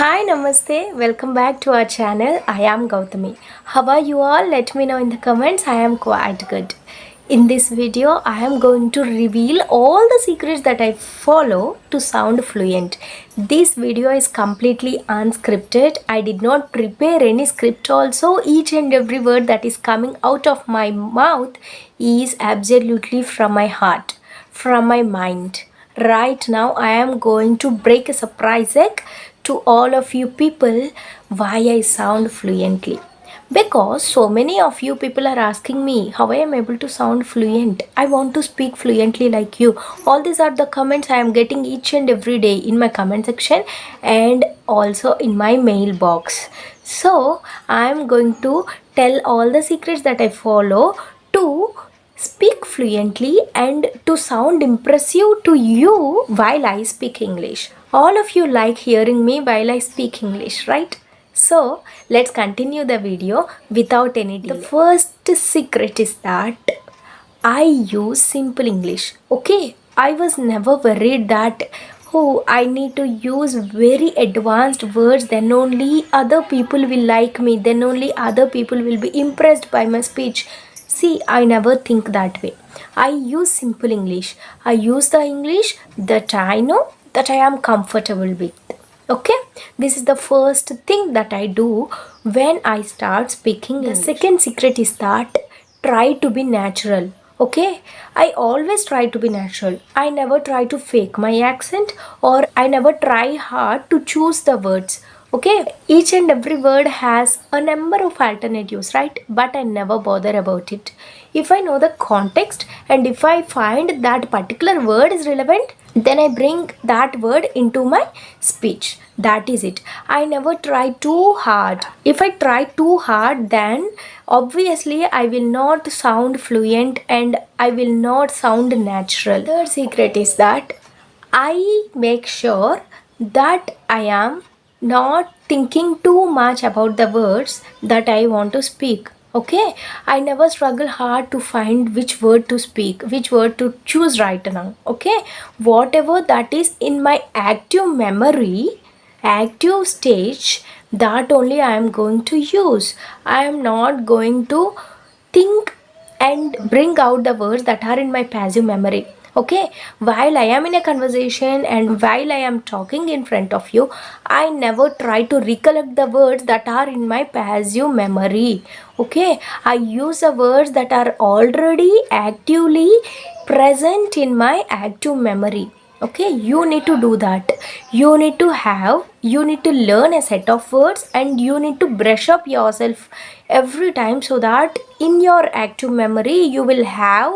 Hi, Namaste. Welcome back to our channel. I am Gowthami. How are you all? Let me know in the comments. I am quite good. In this video, I am going to reveal all the secrets that I follow to sound fluent. This video is completely unscripted. I did not prepare any script also. Each and every word that is coming out of my mouth is absolutely from my heart, from my mind. Right now, I am going to break a surprise egg to all of you people why I sound fluently. Because so many of you people are asking me how I am able to sound fluent. I want to speak fluently like you. All these are the comments I am getting each and every day in my comment section and also in my mailbox. So I am going to tell all the secrets that I follow to speak fluently and to sound impressive to you while I speak English. All of you like hearing me while I speak English, right? So let's continue the video without any delay. The first secret is that I use simple English. Okay, I was never worried that I need to use very advanced words, then only other people will like me, then only other people will be impressed by my speech. See, I never think that way. I use simple English. I use the English that I know, that I am comfortable with. Okay, this is the first thing that I do when I start speaking. The second secret is that try to be natural. Okay, I always try to be natural. I never try to fake my accent, or I never try hard to choose the words. Okay, each and every word has a number of alternatives, right? But I never bother about it. If I know the context and if I find that particular word is relevant, then I bring that word into my speech. That is it. I never try too hard. If I try too hard, then obviously I will not sound fluent and I will not sound natural. Third secret is that I make sure that I am not thinking too much about the words that I want to speak. Okay, I never struggle hard to find which word to speak, which word to choose right now. Okay, whatever that is in my active memory, active stage, that only I am going to use. I am not going to think and bring out the words that are in my passive memory. Okay, while I am in a conversation and while I am talking in front of you, I never try to recollect the words that are in my passive memory. Okay, I use the words that are already actively present in my active memory. Okay, you need to do that. You need to learn a set of words and you need to brush up yourself every time so that in your active memory you will have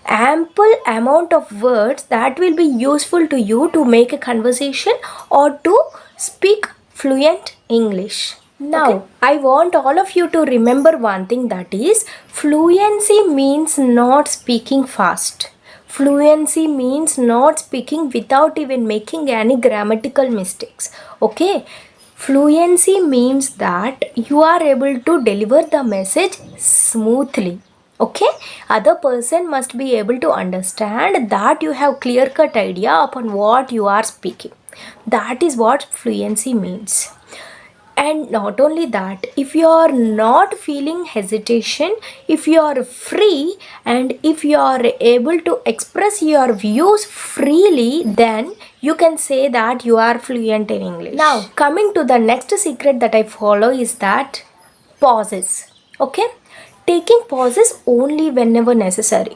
ample amount of words that will be useful to you to make a conversation or to speak fluent English. Now, okay, I want all of you to remember one thing, that is fluency means not speaking fast. Fluency means not speaking without even making any grammatical mistakes. Okay, fluency means that you are able to deliver the message smoothly. Okay, other person must be able to understand that you have clear cut idea upon what you are speaking. That is what fluency means. And not only that, if you are not feeling hesitation, if you are free and if you are able to express your views freely, then you can say that you are fluent in English. Now, coming to the next secret that I follow is that pauses. Okay, taking pauses only whenever necessary.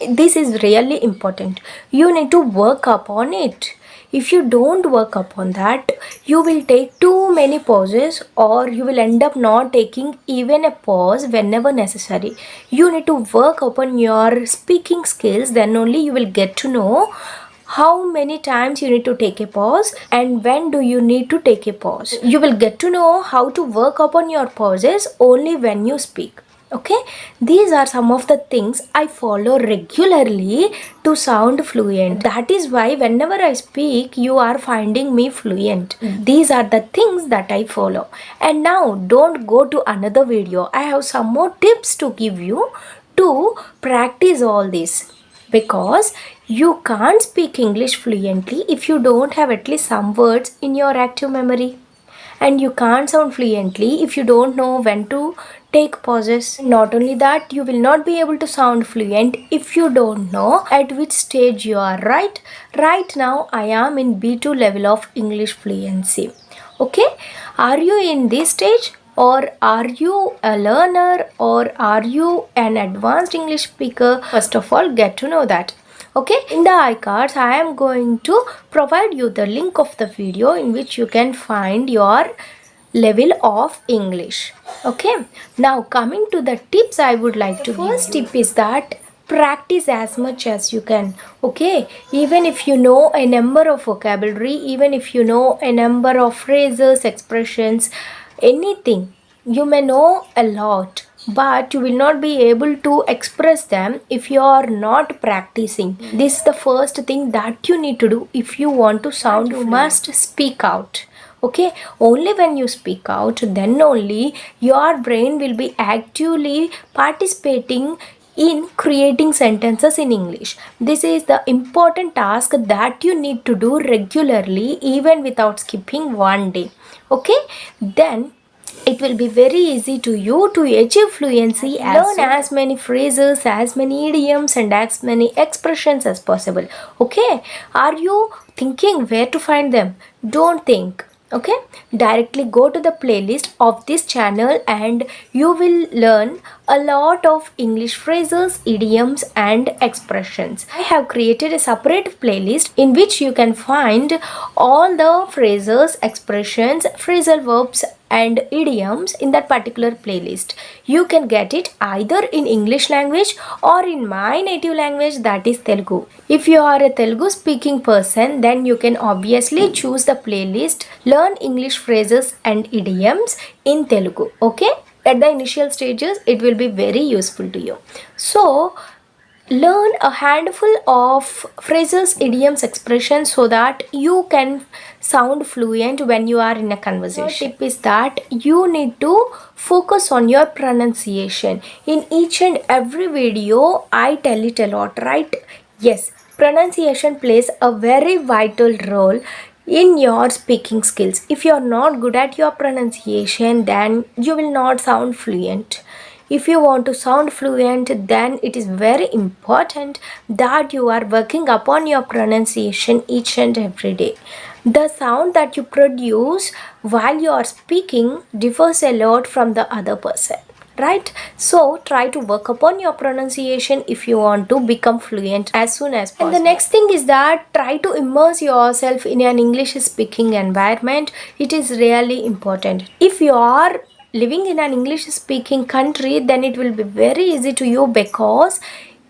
This is really important. You need to work upon it. If you don't work upon that, you will take too many pauses or you will end up not taking even a pause whenever necessary. You need to work upon your speaking skills, then only you will get to know how many times you need to take a pause and when do you need to take a pause. You will get to know how to work upon your pauses only when you speak. Okay, these are some of the things I follow regularly to sound fluent. That is why whenever I speak, you are finding me fluent. These are the things that I follow. And now don't go to another video. I have some more tips to give you to practice all this, because you can't speak English fluently if you don't have at least some words in your active memory. and you can't sound fluently if you don't know when to take pauses. Not only that, you will not be able to sound fluent if you don't know at which stage you are. Right now I am in B2 level of English fluency. Okay, are you in this stage, or are you a learner, or are you an advanced English speaker? First of all, get to know that. Okay, in the iCards I am going to provide you the link of the video in which you can find your level of English. Okay, now coming to the tips I would like to give you. First tip is that practice as much as you can. Okay, even if you know a number of vocabulary, even if you know a number of phrases, expressions, anything, you may know a lot, but you will not be able to express them if you are not practicing. This is the first thing that you need to do. If you want to sound, you must speak out. Okay, only when you speak out, then only your brain will be actively participating in creating sentences in English. This is the important task that you need to do regularly, even without skipping one day. Okay, then it will be very easy to you to achieve fluency. Learn as many phrases, as many idioms, and as many expressions as possible. Okay, are you thinking where to find them? Don't think. Okay, directly go to the playlist of this channel and you will learn a lot of English phrases, idioms, and expressions. I have created a separate playlist in which you can find all the phrases, expressions, phrasal verbs, and idioms in that particular playlist. You can get it either in English language or in my native language, that is Telugu. If you are a Telugu speaking person, then you can obviously choose the playlist Learn English Phrases and Idioms in Telugu. Okay, at the initial stages it will be very useful to you. So learn a handful of phrases, idioms, expressions so that you can sound fluent when you are in a conversation. The tip is that you need to focus on your pronunciation. In each and every video I tell it a lot, right? Yes, pronunciation plays a very vital role in your speaking skills. If you are not good at your pronunciation, then you will not sound fluent. If you want to sound fluent, then it is very important that you are working upon your pronunciation each and every day. The sound that you produce while you are speaking differs a lot from the other person, right? So try to work upon your pronunciation if you want to become fluent as soon as possible. And the next thing is that try to immerse yourself in an English speaking environment. It is really important. If you are living in an English speaking country, then it will be very easy to you because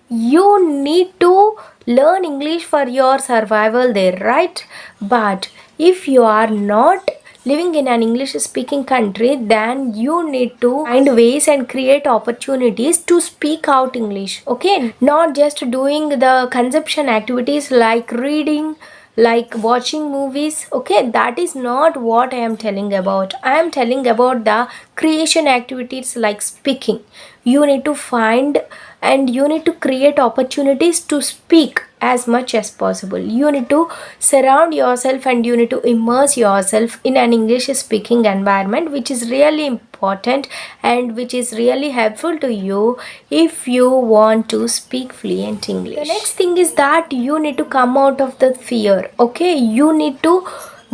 you need to learn English for your survival there, right? But if you are not living in an English speaking country, then you need to find ways and create opportunities to speak out English. Okay, not just doing the consumption activities like reading, like watching movies. Okay, that is not what I am telling about. I am telling about the creation activities like speaking. You need to find and you need to create opportunities to speak as much as possible. You need to surround yourself and you need to immerse yourself in an English speaking environment, which is really important and which is really helpful to you if you want to speak fluent English. The next thing is that you need to come out of the fear. Okay, you need to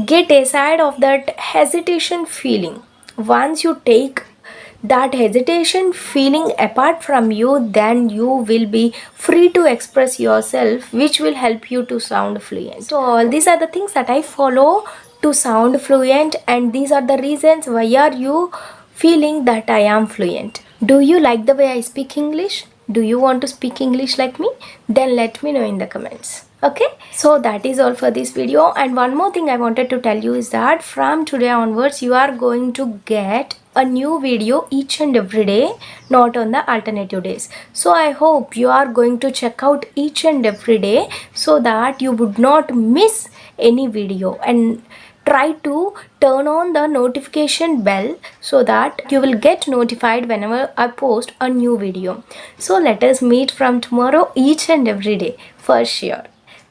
get aside of that hesitation feeling. Once you take that hesitation feeling apart from you, then you will be free to express yourself, which will help you to sound fluent. So all these are the things that I follow to sound fluent, and these are the reasons why are you feeling that I am fluent. Do you like the way I speak English? Do you want to speak English like me? Then let me know in the comments. Okay, so that is all for this video. And one more thing I wanted to tell you is that from today onwards you are going to get a new video each and every day, not on the alternative days. So I hope you are going to check out each and every day so that you would not miss any video, and try to turn on the notification bell so that you will get notified whenever I post a new video. So let us meet from tomorrow each and every day for sure.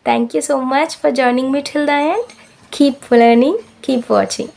Thank you so much for joining me till the end. Keep learning, keep watching.